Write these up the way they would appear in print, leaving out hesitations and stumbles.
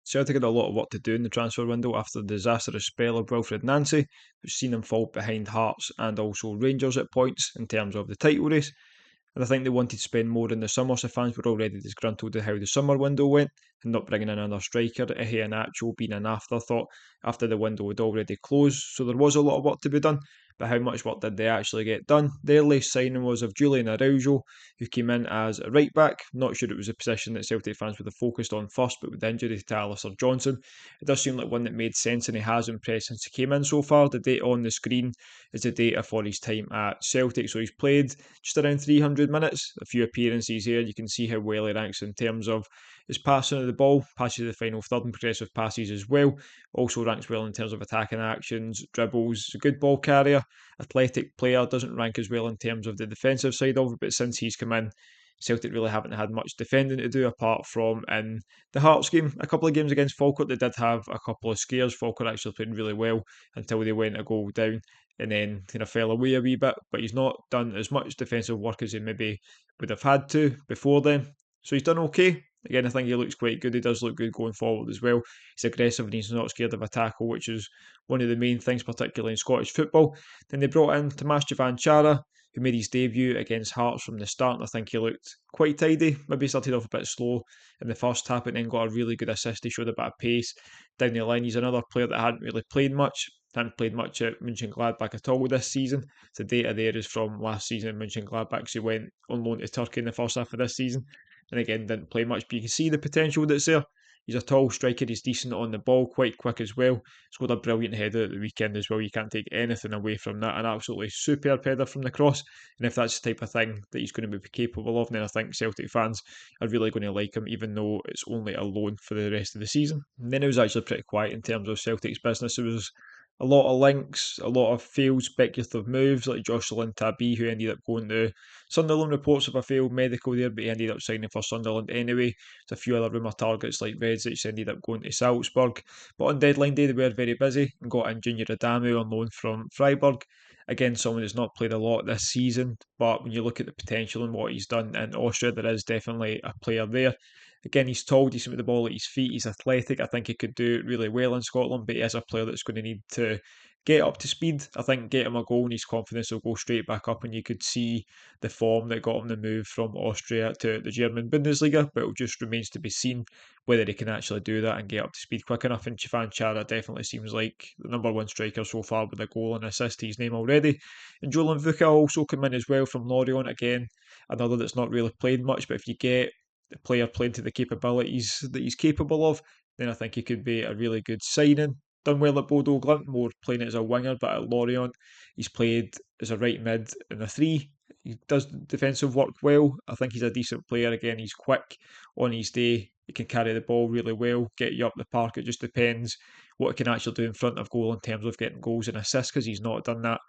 Celtic had a lot of work to do in the transfer window after the disastrous spell of Wilfred Nancy, which seen them fall behind Hearts and also Rangers at points in terms of the title race. And I think they wanted to spend more in the summer, so fans were already disgruntled at how the summer window went and not bringing in another striker, Iheanacho being an afterthought after the window had already closed. So there was a lot of work to be done, but how much work did they actually get done? Their latest signing was of Julian Araujo, who came in as a right back. Not sure it was a position that Celtic fans would have focused on first, but with the injury to Alistair Johnson, it does seem like one that made sense, and he has impressed since he came in so far. The data on the screen is the data for his time at Celtic, so he's played just around 300 minutes, a few appearances here. You can see how well he ranks in terms of his passing of the ball, passes the final third and progressive passes as well. Also ranks well in terms of attacking actions, dribbles, a good ball carrier, athletic player. Doesn't rank as well in terms of the defensive side of it, but since he's come in, Celtic really haven't had much defending to do apart from in the Hearts game. A couple of games against Falkirk, they did have a couple of scares. Falkirk actually played really well until they went a goal down and then kind of fell away a wee bit, but he's not done as much defensive work as he maybe would have had to before then. So he's done okay. Again, I think he looks quite good. He does look good going forward as well. He's aggressive and he's not scared of a tackle, which is one of the main things, particularly in Scottish football. Then they brought in Tomas Cvancara, who made his debut against Hearts from the start, and I think he looked quite tidy. Maybe started off a bit slow in the first half, and then got a really good assist. He showed a bit of pace down the line. He's another player that hadn't really played much. Hadn't played much at Mönchengladbach at all this season. The data there is from last season in Mönchengladbach, because he went on loan to Turkey in the first half of this season, and again didn't play much. But you can see the potential that's there. He's a tall striker, he's decent on the ball, quite quick as well. Scored a brilliant header at the weekend as well. You can't take anything away from that. An absolutely superb header from the cross. And if that's the type of thing that he's going to be capable of, then I think Celtic fans are really going to like him, even though it's only a loan for the rest of the season. And then it was actually pretty quiet in terms of Celtic's business. There was a lot of links, a lot of failed speculative moves like Jocelyn Tabby, who ended up going to Sunderland. Reports of a failed medical there, but he ended up signing for Sunderland anyway. There's a few other rumour targets like Redzic ended up going to Salzburg. But on deadline day, they were very busy and got in Junior Adamu on loan from Freiburg. Again, someone who's not played a lot this season, but when you look at the potential and what he's done in Austria, there is definitely a player there. Again, he's tall, decent with the ball at his feet. He's athletic. I think he could do really well in Scotland, but he is a player that's going to need to get up to speed. I think get him a goal and his confidence will go straight back up, and you could see the form that got him the move from Austria to the German Bundesliga. But it just remains to be seen whether he can actually do that and get up to speed quick enough. And Cvancara definitely seems like the number one striker so far with a goal and assist to his name already. And Julian also come in as well from Lorient. Again, another that's not really played much, but if you get the player playing to the capabilities that he's capable of, then I think he could be a really good signing. Done well at Bodo Glimt, more playing it as a winger, but at Lorient, he's played as a right mid and a three. He does defensive work well. I think he's a decent player. Again, he's quick on his day. He can carry the ball really well, get you up the park. It just depends what he can actually do in front of goal in terms of getting goals and assists, because he's not done that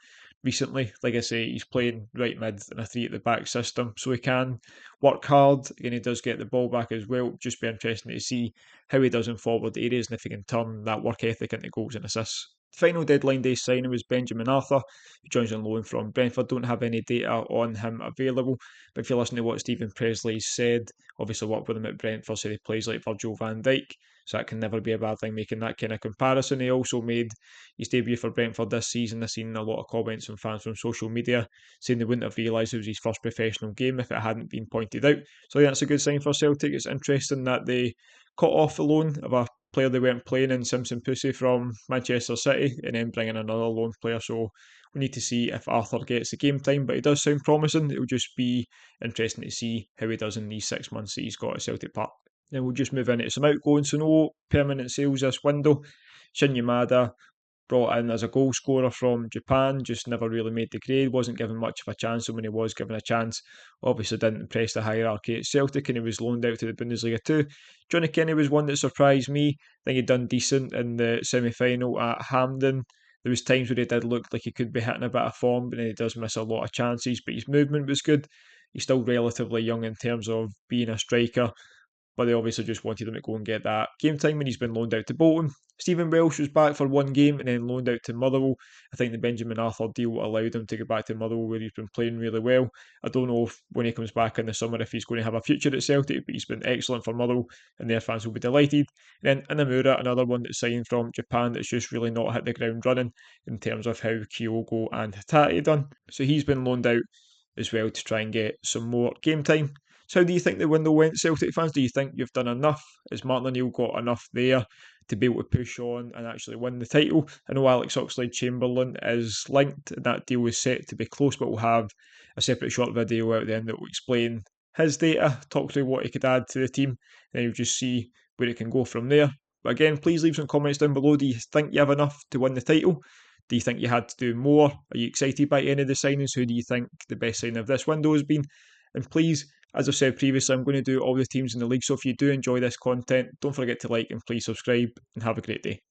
recently. Like I say, he's playing right mid and a three at the back system, so he can work hard. Again, he does get the ball back as well. Just be interesting to see how he does in forward areas and if he can turn that work ethic into goals and assists. Final deadline day signing was Benjamin Arthur, who joins on loan from Brentford. Don't have any data on him available, but if you listen to what Stephen Presley said, obviously worked with him at Brentford, said he plays like Virgil van Dijk, so that can never be a bad thing, making that kind of comparison. He also made his debut for Brentford this season. I've seen a lot of comments from fans from social media saying they wouldn't have realised it was his first professional game if it hadn't been pointed out. So I think that's a good sign for Celtic. It's interesting that they cut off the loan of a player they weren't playing in Simpson Pussy from Manchester City and then bringing another loan player. So we need to see if Arthur gets the game time, but he does sound promising. It will just be interesting to see how he does in these 6 months that he's got at Celtic Park. Then we'll just move into some outgoings. So no permanent sales this window. Shin Yamada brought in as a goal scorer from Japan, just never really made the grade, wasn't given much of a chance, and when he was given a chance, obviously didn't impress the hierarchy at Celtic, and he was loaned out to the Bundesliga too. Johnny Kenny was one that surprised me. I think he'd done decent in the semi-final at Hampden. There was times where he did look like he could be hitting a bit of form, but then he does miss a lot of chances, but his movement was good. He's still relatively young in terms of being a striker, but they obviously just wanted him to go and get that game time when he's been loaned out to Bolton. Stephen Welsh was back for one game and then loaned out to Motherwell. I think the Benjamin Arthur deal allowed him to go back to Motherwell, where he's been playing really well. I don't know if when he comes back in the summer if he's going to have a future at Celtic, but he's been excellent for Motherwell and their fans will be delighted. And then Inamura, another one that's signed from Japan that's just really not hit the ground running in terms of how Kyogo and Hatate done. So he's been loaned out as well to try and get some more game time. So how do you think the window went, Celtic fans? Do you think you've done enough? Has Martin O'Neill got enough there to be able to push on and actually win the title? I know Alex Oxlade-Chamberlain is linked and that deal is set to be close, but we'll have a separate short video out then that will explain his data, talk through what he could add to the team, and you'll just see where it can go from there. But again, please leave some comments down below. Do you think you have enough to win the title? Do you think you had to do more? Are you excited by any of the signings? Who do you think the best signing of this window has been? And please, as I've said previously, I'm going to do all the teams in the league. So if you do enjoy this content, don't forget to like and please subscribe and have a great day.